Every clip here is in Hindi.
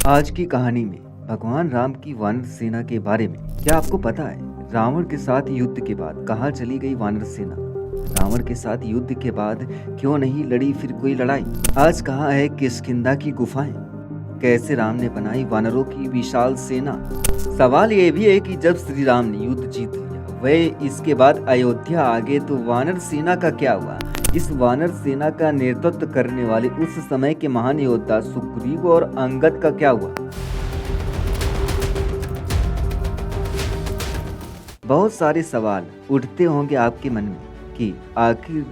आज की कहानी में भगवान राम की वानर सेना के बारे में क्या आपको पता है? रावण के साथ युद्ध के बाद कहाँ चली गई वानर सेना? रावण के साथ युद्ध के बाद क्यों नहीं लड़ी फिर कोई लड़ाई? आज कहाँ है किष्किंधा की गुफाएं? कैसे राम ने बनाई वानरों की विशाल सेना? सवाल ये भी है कि जब श्री राम ने युद्ध जीत लिया वह इसके बाद अयोध्या आ गए तो वानर सेना का क्या हुआ? इस वानर सेना का नेतृत्व करने वाले उस समय के महान योद्धा सुग्रीव और अंगद का क्या हुआ? बहुत सारे सवाल उठते होंगे आपके मन में कि आखिर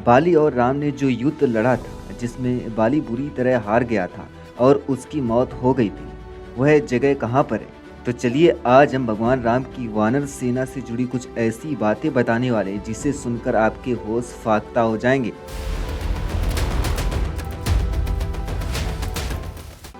बाली और राम ने जो युद्ध लड़ा था, जिसमें बाली बुरी तरह हार गया था और उसकी मौत हो गई थी, वह जगह कहाँ पर है? तो चलिए आज हम भगवान राम की वानर सेना से जुड़ी कुछ ऐसी बातें बताने वाले हैं जिसे सुनकर आपके होश फाख्ता हो जाएंगे।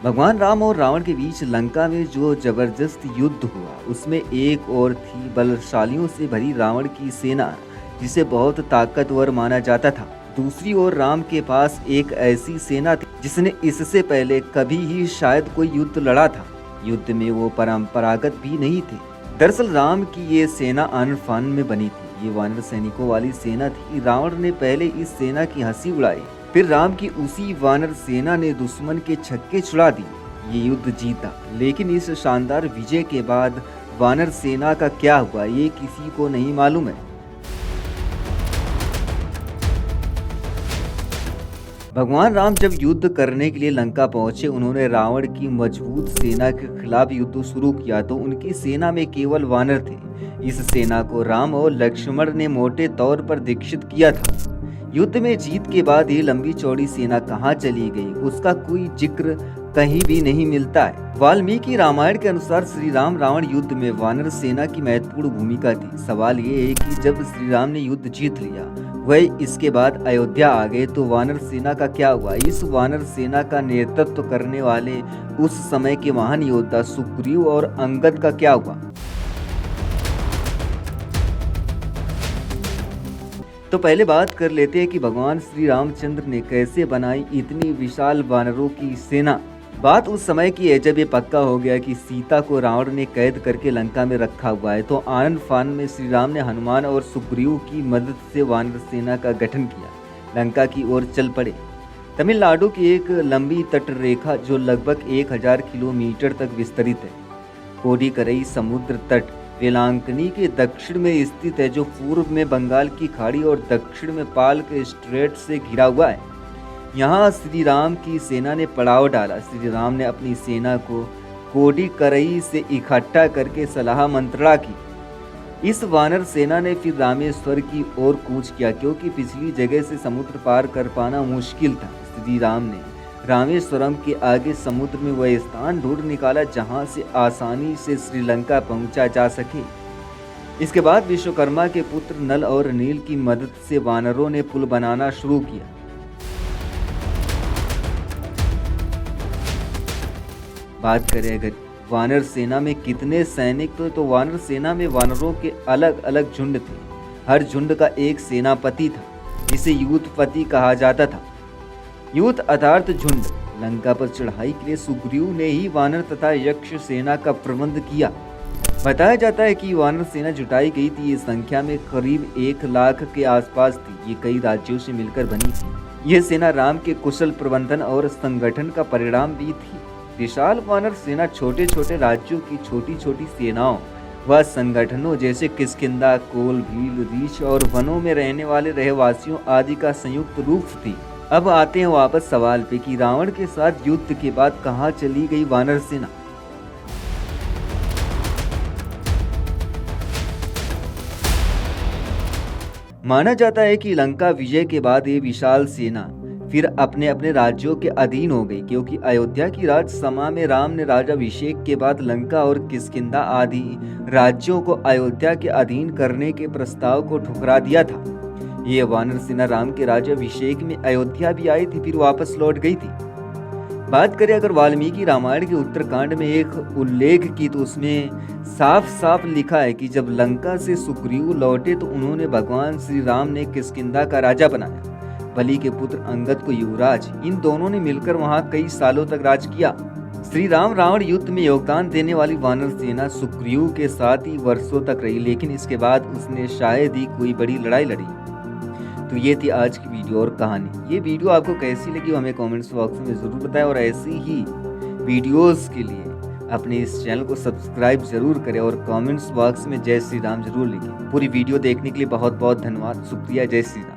भगवान राम और रावण के बीच लंका में जो जबरदस्त युद्ध हुआ उसमें एक और थी बलशालियों से भरी रावण की सेना जिसे बहुत ताकतवर माना जाता था। दूसरी ओर राम के पास एक ऐसी सेना थी जिसने इससे पहले कभी ही शायद कोई युद्ध लड़ा था। युद्ध में वो परंपरागत भी नहीं थे। दरअसल राम की ये सेना आन फान में बनी थी। ये वानर सैनिकों वाली सेना थी। रावण ने पहले इस सेना की हंसी उड़ाई, फिर राम की उसी वानर सेना ने दुश्मन के छक्के छुड़ा दिए। ये युद्ध जीता, लेकिन इस शानदार विजय के बाद वानर सेना का क्या हुआ ये किसी को नहीं मालूम है। भगवान राम जब युद्ध करने के लिए लंका पहुंचे, उन्होंने रावण की मजबूत सेना के खिलाफ युद्ध शुरू किया तो उनकी सेना में केवल वानर थे। इस सेना को राम और लक्ष्मण ने मोटे तौर पर दीक्षित किया था। युद्ध में जीत के बाद ये लंबी चौड़ी सेना कहाँ चली गई उसका कोई जिक्र कहीं भी नहीं मिलता है। वाल्मीकि रामायण के अनुसार श्री राम रावण युद्ध में वानर सेना की महत्वपूर्ण भूमिका थी। सवाल ये है कि जब श्री राम ने युद्ध जीत लिया वह इसके बाद अयोध्या आ गए तो वानर सेना का क्या हुआ? इस वानर सेना का नेतृत्व करने वाले उस समय के महान योद्धा सुग्रीव और अंगद का क्या हुआ? तो पहले बात कर लेते हैं कि भगवान श्री रामचंद्र ने कैसे बनाई इतनी विशाल वानरों की सेना। बात उस समय की है जब ये पक्का हो गया कि सीता को रावण ने कैद करके लंका में रखा हुआ है, तो आनंद फान में श्री राम ने हनुमान और सुग्रीव की मदद से वानर सेना का गठन किया। लंका की ओर चल पड़े। तमिलनाडु की एक लंबी तट रेखा जो लगभग 1000 किलोमीटर तक विस्तरित है। कोडीकरई समुद्र तट वेलांकनी के दक्षिण में स्थित है, जो पूर्व में बंगाल की खाड़ी और दक्षिण में पाल के स्ट्रेट से घिरा हुआ है। यहाँ श्री राम की सेना ने पड़ाव डाला। श्री राम ने अपनी सेना को कोडीकरई से इकट्ठा करके सलाह मंत्रणा की। इस वानर सेना ने फिर रामेश्वर की ओर कूच किया, क्योंकि पिछली जगह से समुद्र पार कर पाना मुश्किल था। श्री राम ने रामेश्वरम के आगे समुद्र में वह स्थान ढूंढ निकाला जहाँ से आसानी से श्रीलंका पहुँचा जा सके। इसके बाद विश्वकर्मा के पुत्र नल और नील की मदद से वानरों ने पुल बनाना शुरू किया। बात करें अगर वानर सेना में कितने सैनिक तो वानर सेना में वानरों के अलग अलग झुंड थे। हर झुंड का एक सेनापति था जिसे यूथपति कहा जाता था। यूथ अर्थात झुंड। लंका पर चढ़ाई के लिए सुग्रीव ने ही वानर तथा यक्ष सेना का प्रबंध किया। बताया जाता है कि वानर सेना जुटाई गई थी। ये संख्या में करीब 1 लाख के आसपास थी। ये कई राज्यों से मिलकर बनी थी। यह सेना राम के कुशल प्रबंधन और संगठन का परिणाम भी थी। विशाल वानर सेना छोटे छोटे राज्यों की छोटी छोटी सेनाओं व संगठनों जैसे किष्किंधा, कोल, भील, रीछ और वनों में रहने वाले रहवासियों आदि का संयुक्त रूप थी। अब आते हैं वापस सवाल पे कि रावण के साथ युद्ध के बाद कहाँ चली गई वानर सेना? माना जाता है कि लंका विजय के बाद ये विशाल सेना फिर अपने अपने राज्यों के अधीन हो गई, क्योंकि अयोध्या की राजसभा में राम ने राजाभिषेक के बाद लंका और किष्किंधा आदि राज्यों को अयोध्या के अधीन करने के प्रस्ताव को ठुकरा दिया था। ये वानर सेना राम के राज्याभिषेक में अयोध्या भी आई थी, फिर वापस लौट गई थी। बात करें अगर वाल्मीकि रामायण के उत्तरकांड में एक उल्लेख की तो उसमें साफ साफ लिखा है कि जब लंका से सुग्रीव लौटे तो उन्होंने भगवान श्री राम ने किष्किंधा का राजा बनाया। बलि के पुत्र अंगद को युवराज। इन दोनों ने मिलकर वहां कई सालों तक राज किया। श्री राम रावण युद्ध में योगदान देने वाली वानर सेना सुग्रीव के साथ ही वर्षों तक रही, लेकिन इसके बाद उसने शायद ही कोई बड़ी लड़ाई लड़ी। तो ये थी आज की वीडियो और कहानी। ये वीडियो आपको कैसी लगी हमें कमेंट्स बॉक्स में ज़रूर बताएं और ऐसी ही वीडियोस के लिए अपने इस चैनल को सब्सक्राइब जरूर करें और कमेंट्स बॉक्स में जय श्री राम जरूर लिखें। पूरी वीडियो देखने के लिए बहुत बहुत धन्यवाद, शुक्रिया, जय श्री राम।